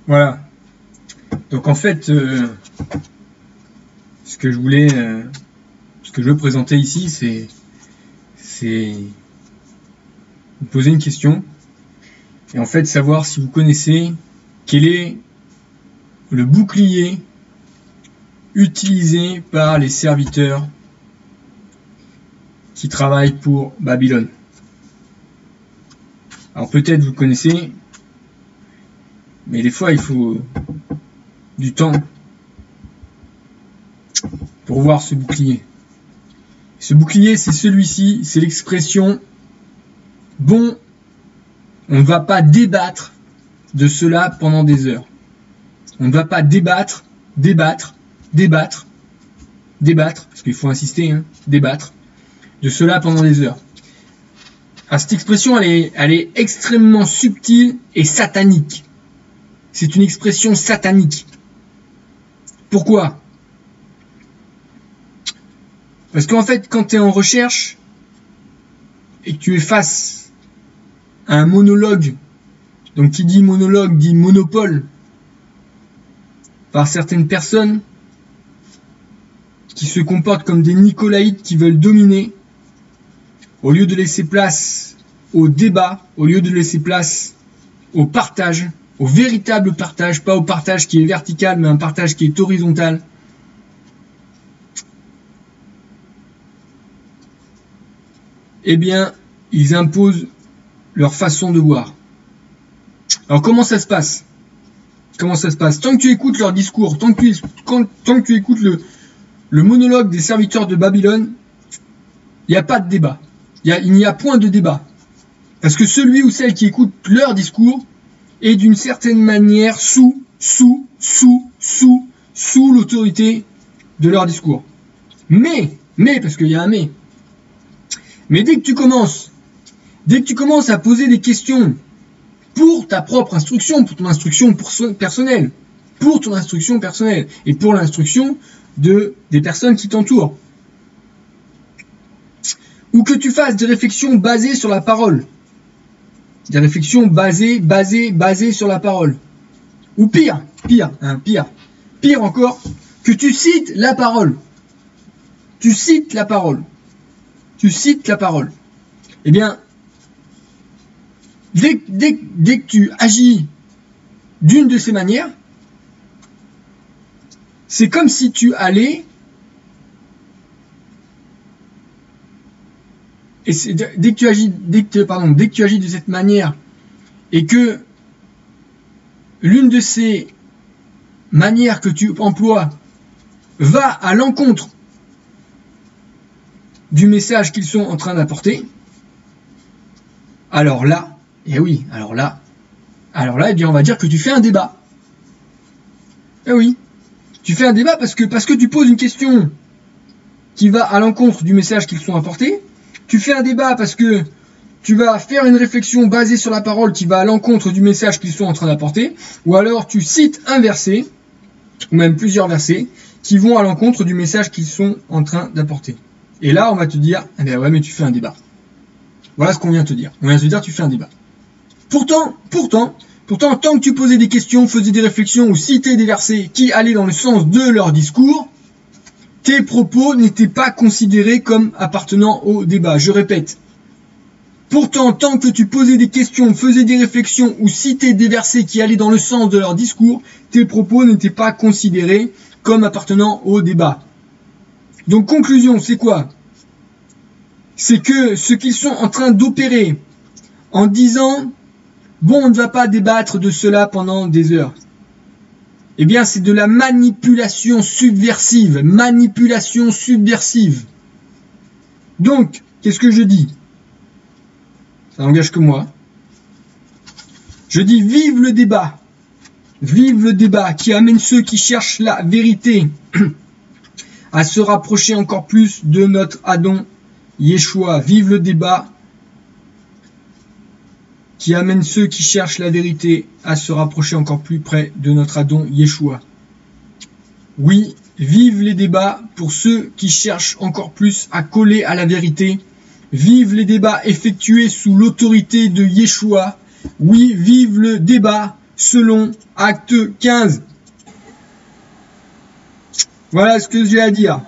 Voilà. Donc en fait, ce que je veux présenter ici, c'est vous poser une question et en fait savoir si vous connaissez quel est le bouclier utilisé par les serviteurs qui travaillent pour Babylone. Alors peut-être vous le connaissez, mais des fois il faut du temps pour voir ce bouclier. Ce bouclier, c'est celui-ci, c'est l'expression « bon, on ne va pas débattre de cela pendant des heures ». On ne va pas débattre, parce qu'il faut insister, hein, débattre de cela pendant des heures. Alors, cette expression, elle est extrêmement subtile et satanique. C'est une expression satanique. Pourquoi ? Parce qu'en fait, quand tu es en recherche et que tu es face à un monologue, donc qui dit monologue dit monopole, par certaines personnes qui se comportent comme des Nicolaïtes qui veulent dominer, au lieu de laisser place au débat, au lieu de laisser place au partage, au véritable partage, pas au partage qui est vertical, mais un partage qui est horizontal. Eh bien, ils imposent leur façon de voir. Alors, comment ça se passe ? Comment ça se passe ? Tant que tu écoutes leur discours, tant que tu écoutes le monologue des serviteurs de Babylone, il n'y a pas de débat. Il n'y a point de débat. Parce que celui ou celle qui écoute leur discours est d'une certaine manière sous l'autorité de leur discours. Mais, parce qu'il y a un mais dès que tu commences à poser des questions pour ta propre instruction, pour ton instruction personnelle, et pour l'instruction des personnes qui t'entourent, ou que tu fasses des réflexions basées sur la parole, des réflexions basées sur la parole, ou pire encore, que tu cites la parole, eh bien, dès que tu agis d'une de ces manières, c'est comme si tu allais, et dès que tu agis de cette manière, et que l'une de ces manières que tu emploies va à l'encontre du message qu'ils sont en train d'apporter, alors là, eh bien on va dire que tu fais un débat. Eh oui, tu fais un débat parce que tu poses une question qui va à l'encontre du message qu'ils sont apportés. Tu fais un débat parce que tu vas faire une réflexion basée sur la parole qui va à l'encontre du message qu'ils sont en train d'apporter, ou alors tu cites un verset, ou même plusieurs versets, qui vont à l'encontre du message qu'ils sont en train d'apporter. Et là, on va te dire, eh bien ouais, mais tu fais un débat. Voilà ce qu'on vient de te dire. On vient de te dire, tu fais un débat. Pourtant, tant que tu posais des questions, faisais des réflexions ou citais des versets qui allaient dans le sens de leur discours, tes propos n'étaient pas considérés comme appartenant au débat. Je répète. Pourtant, tant que tu posais des questions, faisais des réflexions ou citais des versets qui allaient dans le sens de leur discours, tes propos n'étaient pas considérés comme appartenant au débat. Donc, conclusion, c'est quoi ? C'est que ce qu'ils sont en train d'opérer en disant « bon, on ne va pas débattre de cela pendant des heures », eh bien, c'est de la manipulation subversive. Donc, qu'est-ce que je dis ? Ça n'engage que moi. Je dis vive le débat qui amène ceux qui cherchent la vérité à se rapprocher encore plus de notre Adon Yeshua. Vive le débat qui amène ceux qui cherchent la vérité à se rapprocher encore plus près de notre Adon Yeshua. Oui, vive les débats pour ceux qui cherchent encore plus à coller à la vérité. Vive les débats effectués sous l'autorité de Yeshua. Oui, vive le débat selon acte 15. Voilà ce que j'ai à dire.